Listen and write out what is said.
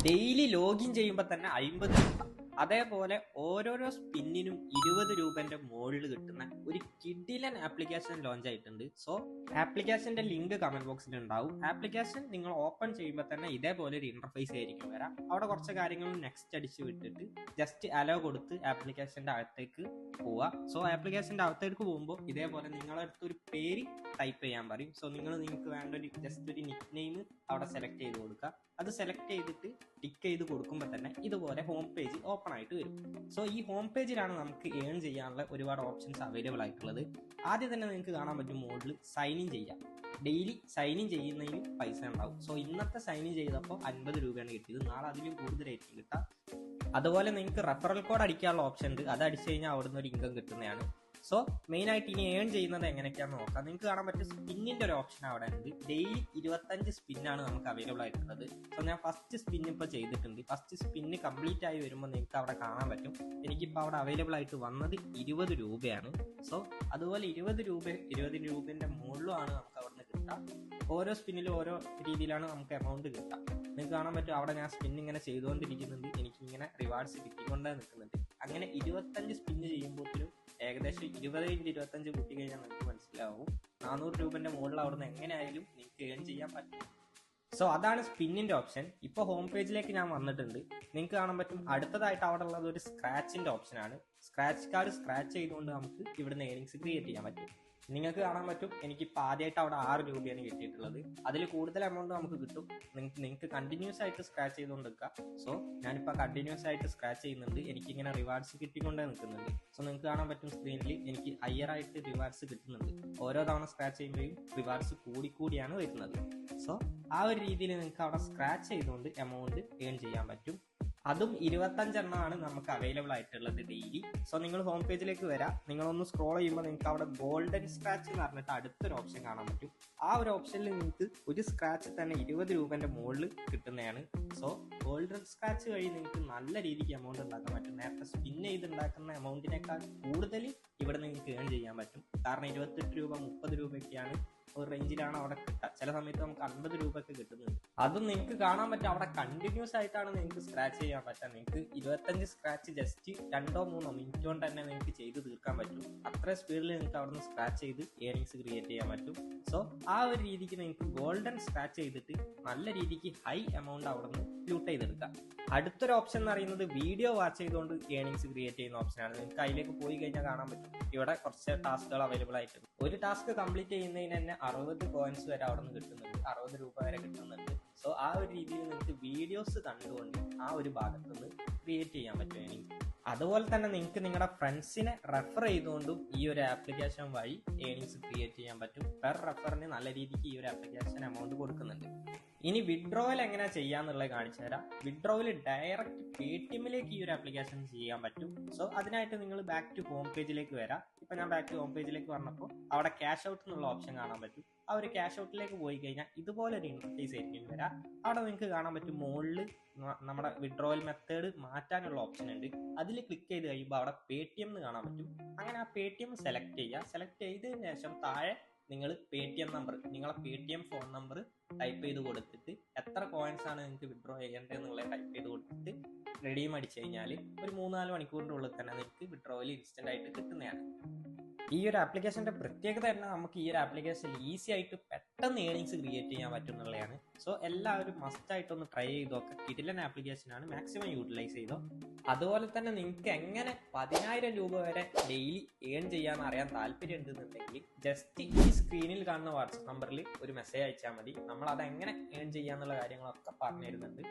Daily login ചെയ്യുമ്പോൾ തന്നെ 50 രൂപ. അതേപോലെ ഓരോരോ സ്പിന്നിനും 20 രൂപന്റെ മുകളിൽ കിട്ടുന്ന ഒരു കിഡിലൻ ആപ്ലിക്കേഷൻ ലോഞ്ച് ആയിട്ടുണ്ട്. സോ ആപ്ലിക്കേഷന്റെ ലിങ്ക് കമന്റ് ബോക്സിൽ ഉണ്ടാവും. ആപ്ലിക്കേഷൻ നിങ്ങൾ ഓപ്പൺ ചെയ്യുമ്പോൾ തന്നെ ഇതേപോലെ ഒരു ഇന്റർഫേസ് ആയിരിക്കും വരാം. അവിടെ കുറച്ച് കാര്യങ്ങൾ നെക്സ്റ്റ് അടിച്ച് വിട്ടിട്ട് ജസ്റ്റ് അലോ കൊടുത്ത് ആപ്ലിക്കേഷന്റെ അകത്തേക്ക് പോവുക. സോ ആപ്ലിക്കേഷന്റെ അകത്തേക്ക് പോകുമ്പോൾ ഇതേപോലെ നിങ്ങളുടെ അടുത്ത് ഒരു പേര് ടൈപ്പ് ചെയ്യാൻ പറയും. സോ നിങ്ങൾക്ക് വേണ്ട ഒരു ജസ്റ്റ് ഒരു നിക് നെയിം അവിടെ സെലക്ട് ചെയ്ത് കൊടുക്കുക. അത് സെലക്ട് ചെയ്തിട്ട് ടിക്ക് ചെയ്ത് കൊടുക്കുമ്പോൾ തന്നെ ഇതുപോലെ ഹോം പേജ് ഓപ്പൺ ആയിട്ട് വരും. സോ ഈ ഹോം പേജിലാണ് നമുക്ക് ഏൺ ചെയ്യാനുള്ള ഒരുപാട് ഓപ്ഷൻസ് അവൈലബിൾ ആയിട്ടുള്ളത്. ആദ്യം തന്നെ നിങ്ങൾക്ക് കാണാൻ പറ്റും മോഡിൽ സൈൻ ഇൻ ചെയ്യാം. ഡെയിലി സൈൻ ഇൻ ചെയ്യുന്നതിന് പൈസ ഉണ്ടാവും. സോ ഇന്നത്തെ സൈൻ ഇൻ ചെയ്തപ്പോൾ 50 രൂപയാണ് കിട്ടിയത്. നാളെ അതിലും കൂടുതലായിരിക്കും കിട്ടുക. അതുപോലെ നിങ്ങൾക്ക് റെഫറൽ കോഡ് അടിക്കാനുള്ള ഓപ്ഷൻ ഉണ്ട്. അത് അടിച്ചു കഴിഞ്ഞാൽ അവിടുന്ന് ഒരു ഇൻകം കിട്ടുന്നതാണ്. സോ മെയിൻ ആയിട്ട് ഇനി ഏൺ ചെയ്യുന്നത് എങ്ങനെയൊക്കെയാണെന്ന് നോക്കാം. നിങ്ങൾക്ക് കാണാൻ പറ്റും സ്പിന്നിന്റെ ഒരു ഓപ്ഷൻ അവിടെ ഉണ്ട്. ഡെയിലി 25 സ്പിന്നാണ് നമുക്ക് അവൈലബിൾ ആയിട്ടുള്ളത്. സോ ഞാൻ ഫസ്റ്റ് സ്പിൻ ഇപ്പോൾ ചെയ്തിട്ടുണ്ട്. ഫസ്റ്റ് സ്പിന്ന് കംപ്ലീറ്റ് ആയി വരുമ്പോൾ നിങ്ങൾക്ക് അവിടെ കാണാൻ പറ്റും എനിക്കിപ്പോൾ അവിടെ അവൈലബിൾ ആയിട്ട് വന്നത് 20 രൂപയാണ്. സോ അതുപോലെ 20 രൂപന്റെ മുകളിലുമാണ് നമുക്ക് അവിടെ നിന്ന് കിട്ടുക. ഓരോ സ്പിന്നിലും ഓരോ രീതിയിലാണ് നമുക്ക് എമൗണ്ട് കിട്ടുക. നിങ്ങൾക്ക് കാണാൻ പറ്റും അവിടെ ഞാൻ സ്പിൻ ഇങ്ങനെ ചെയ്തുകൊണ്ടിരിക്കുന്നുണ്ട്. എനിക്കിങ്ങനെ റിവാർഡ്സ് കിട്ടിക്കൊണ്ടേ നിൽക്കുന്നുണ്ട്. അങ്ങനെ 25 സ്പിന്ന് ചെയ്യുമ്പോഴത്തേനും ഏകദേശം 20x25 കൂട്ടി കഴിഞ്ഞാൽ നിങ്ങൾക്ക് മനസ്സിലാവും 400 രൂപന്റെ മുകളിൽ അവിടുന്ന് എങ്ങനെയായാലും നിങ്ങൾക്ക് ഏൺ ചെയ്യാൻ പറ്റും. സോ അതാണ് സ്പിന്നിന്റെ ഓപ്ഷൻ. ഇപ്പൊ ഹോം പേജിലേക്ക് ഞാൻ വന്നിട്ടുണ്ട്. നിങ്ങൾക്ക് കാണാൻ പറ്റും അടുത്തതായിട്ട് അവിടെ ഉള്ളത് ഒരു സ്ക്രാച്ചിന്റെ ഓപ്ഷനാണ്. സ്ക്രാച്ച് കാർഡ് സ്ക്രാച്ച് ചെയ്തുകൊണ്ട് നമുക്ക് ഇവിടുന്ന് ഏണിങ്സ് ക്രിയേറ്റ് ചെയ്യാൻ പറ്റും. നിങ്ങൾക്ക് കാണാൻ പറ്റും എനിക്കിപ്പോൾ ആദ്യമായിട്ട് അവിടെ 6 രൂപയാണ് കിട്ടിയിട്ടുള്ളത്. അതിൽ കൂടുതൽ എമൗണ്ട് നമുക്ക് കിട്ടും. നിങ്ങൾക്ക് കണ്ടിന്യൂസ് ആയിട്ട് സ്ക്രാച്ച് ചെയ്തുകൊണ്ട് നിൽക്കാം. സോ ഞാനിപ്പോൾ കണ്ടിന്യൂസ് ആയിട്ട് സ്ക്രാച്ച് ചെയ്യുന്നുണ്ട്. എനിക്കിങ്ങനെ റിവാർഡ്സ് കിട്ടിക്കൊണ്ടേ നിൽക്കുന്നുണ്ട്. സോ നിങ്ങൾക്ക് കാണാൻ പറ്റും സ്ക്രീനിൽ എനിക്ക് ഹയറായിട്ട് റിവാർഡ്സ് കിട്ടുന്നുണ്ട്. ഓരോ തവണ സ്ക്രാച്ച് ചെയ്യുമ്പോഴും റിവാർഡ്സ് കൂടിയാണ് വരുന്നത്. സോ ആ ഒരു രീതിയിൽ നിങ്ങൾക്ക് അവിടെ സ്ക്രാച്ച് ചെയ്തുകൊണ്ട് എമൗണ്ട് ഏൺ ചെയ്യാൻ പറ്റും. അതും 25 എണ്ണമാണ് നമുക്ക് അവൈലബിൾ ആയിട്ടുള്ളത് ഡെയിലി. സോ നിങ്ങൾ ഹോം പേജിലേക്ക് വരാം. നിങ്ങളൊന്ന് സ്ക്രോൾ ചെയ്യുമ്പോൾ നിങ്ങൾക്ക് അവിടെ ഗോൾഡൻ സ്ക്രാച്ച് എന്ന് പറഞ്ഞിട്ട് അടുത്തൊരു ഓപ്ഷൻ കാണാൻ പറ്റും. ആ ഒരു ഓപ്ഷനിൽ നിങ്ങൾക്ക് ഒരു സ്ക്രാച്ച് തന്നെ 20 രൂപന്റെ മുകളിൽ കിട്ടുന്നതാണ്. സോ ഗോൾഡൻ സ്ക്രാച്ച് വഴി നിങ്ങൾക്ക് നല്ല രീതിക്ക് എമൗണ്ട് ഉണ്ടാക്കാൻ പറ്റും. നേരത്തെ സ്പിൻ ചെയ്ത് ഉണ്ടാക്കുന്ന എമൗണ്ടിനേക്കാൾ കൂടുതൽ ഇവിടെ നിങ്ങൾക്ക് ഏൺ ചെയ്യാൻ പറ്റും. കാരണം 28 രൂപ 30 രൂപയൊക്കെയാണ് ഒരു റേഞ്ചിലാണ് അവിടെ കിട്ടുക. ചില സമയത്ത് നമുക്ക് 50 രൂപയൊക്കെ കിട്ടുന്നുണ്ട്. അതും നിങ്ങൾക്ക് കാണാൻ പറ്റും അവിടെ കണ്ടിന്യൂസ് ആയിട്ടാണ് നിങ്ങൾക്ക് സ്ക്രാച്ച് ചെയ്യാൻ പറ്റുക. നിങ്ങൾക്ക് 25 സ്ക്രാച്ച് ജസ്റ്റ് 2-3 മിനിറ്റ് കൊണ്ട് തന്നെ നിങ്ങൾക്ക് ചെയ്ത് തീർക്കാൻ പറ്റും. അത്ര സ്പീഡിൽ നിങ്ങൾക്ക് അവിടെ നിന്ന് സ്ക്രാച്ച് ചെയ്ത് ഏണിങ്സ് ക്രിയേറ്റ് ചെയ്യാൻ പറ്റും. സോ ആ ഒരു രീതിക്ക് നിങ്ങൾക്ക് ഗോൾഡൻ സ്ക്രാച്ച് ചെയ്തിട്ട് നല്ല രീതിക്ക് ഹൈ എമൗണ്ട് അവിടെ നിന്ന് ലൂട്ട് ചെയ്തെടുക്കാം. അടുത്തൊരു ഓപ്ഷൻ എന്ന് പറയുന്നത് വീഡിയോ വാച്ച് ചെയ്തുകൊണ്ട് ഏണിങ്സ് ക്രിയേറ്റ് ചെയ്യുന്ന ഓപ്ഷനാണ്. നിങ്ങൾക്ക് അതിലേക്ക് പോയി കഴിഞ്ഞാൽ കാണാൻ പറ്റും ഇവിടെ കുറച്ച് ടാസ്കുകൾ അവൈലബിൾ ആയിട്ടുണ്ട്. ഒരു ടാസ്ക് കംപ്ലീറ്റ് ചെയ്യുന്നതിന് തന്നെ 60 കോയിൻസ് വരെ അവിടെ നിന്ന് കിട്ടുന്നുണ്ട്. 60 രൂപ വരെ കിട്ടുന്നുണ്ട്. സോ ആ ഒരു രീതിയിൽ നിങ്ങൾക്ക് വീഡിയോസ് കണ്ടുകൊണ്ട് ആ ഒരു ഭാഗത്ത് നിന്ന് ക്രിയേറ്റ് ചെയ്യാൻ പറ്റും ഏണിങ്സ്. അതുപോലെ തന്നെ നിങ്ങൾക്ക് നിങ്ങളുടെ ഫ്രണ്ട്സിനെ റെഫർ ചെയ്തുകൊണ്ടും ഈ ഒരു ആപ്ലിക്കേഷൻ വഴി ഏണിങ്സ് ക്രിയേറ്റ് ചെയ്യാൻ പറ്റും. പെർ റെഫറിന് നല്ല രീതിക്ക് ഈ ഒരു ആപ്ലിക്കേഷൻ എമൗണ്ട് കൊടുക്കുന്നുണ്ട്. ഇനി വിഡ്രോവൽ എങ്ങനെ ചെയ്യാന്നുള്ളത് കാണിച്ചു തരാം. വിഡ്രോവൽ ഡയറക്റ്റ് പേടിഎമ്മിലേക്ക് ഈ ഒരു ആപ്ലിക്കേഷൻ ചെയ്യാൻ പറ്റും. സോ അതിനായിട്ട് നിങ്ങൾ ബാക്ക് ടു ഹോം പേജിലേക്ക് വരാം. ഇപ്പൊ ഞാൻ ബാക്ക് ടു ഹോം പേജിലേക്ക് വന്നപ്പോൾ അവിടെ ക്യാഷ് ഔട്ട് എന്നുള്ള ഓപ്ഷൻ കാണാൻ പറ്റും. ആ ഒരു ക്യാഷ് ഔട്ടിലേക്ക് പോയി കഴിഞ്ഞാൽ ഇതുപോലെ ഒരു ഇന്റർഫേസ് ആയിരിക്കും വരാം. അവിടെ നിങ്ങൾക്ക് കാണാൻ പറ്റും മുകളിൽ നമ്മുടെ വിഡ്രോവൽ മെത്തേഡ് മാറ്റാനുള്ള ഓപ്ഷൻ ഉണ്ട്. അതിൽ ക്ലിക്ക് ചെയ്ത് കഴിയുമ്പോൾ അവിടെ പേടിഎം എന്ന് കാണാൻ പറ്റും. അങ്ങനെ ആ പേടിഎം സെലക്ട് ചെയ്യുക. സെലക്ട് ചെയ്തതിന് ശേഷം താഴെ നിങ്ങൾ പേടിഎം നമ്പർ, നിങ്ങളെ പേടിഎം ഫോൺ നമ്പർ ടൈപ്പ് ചെയ്ത് കൊടുത്തിട്ട് എത്ര കോയിൻസ് ആണ് നിങ്ങൾക്ക് വിഡ്രോ ചെയ്യേണ്ടതെന്നുള്ളത് ടൈപ്പ് ചെയ്ത് കൊടുത്തിട്ട് റെഡീം അടിച്ചു കഴിഞ്ഞാൽ ഒരു 3-4 മണിക്കൂറിൻ്റെ ഉള്ളിൽ തന്നെ നിങ്ങൾക്ക് വിഡ്രോവൽ ഇൻസ്റ്റന്റ് ആയിട്ട് കിട്ടുന്നതാണ്. ഈ ഒരു ആപ്ലിക്കേഷന്റെ പ്രത്യേകത തന്നെ നമുക്ക് ഈ ഒരു ആപ്ലിക്കേഷൻ ഈസി ആയിട്ട് പെട്ടെന്ന് ഏണിങ്സ് ക്രിയേറ്റ് ചെയ്യാൻ പറ്റും എന്നുള്ളതാണ്. സോ എല്ലാവരും മസ്റ്റ് ആയിട്ടൊന്ന് ട്രൈ ചെയ്തോ. കിടിലൻ ആപ്ലിക്കേഷനാണ്, മാക്സിമം യൂട്ടിലൈസ് ചെയ്തോ. അതുപോലെ തന്നെ നിങ്ങൾക്ക് എങ്ങനെ 10,000 രൂപ വരെ ഡെയിലി ഏൺ ചെയ്യാന്ന് അറിയാൻ താല്പര്യം ഉണ്ടെന്നുണ്ടെങ്കിൽ ജസ്റ്റ് ഈ സ്ക്രീനിൽ കാണുന്ന വാട്സ്ആപ്പ് നമ്പറിൽ ഒരു മെസ്സേജ് അയച്ചാൽ മതി. നമ്മൾ അത് എങ്ങനെ ഏൺ ചെയ്യാന്നുള്ള കാര്യങ്ങളൊക്കെ പറഞ്ഞു തരുന്നുണ്ട്.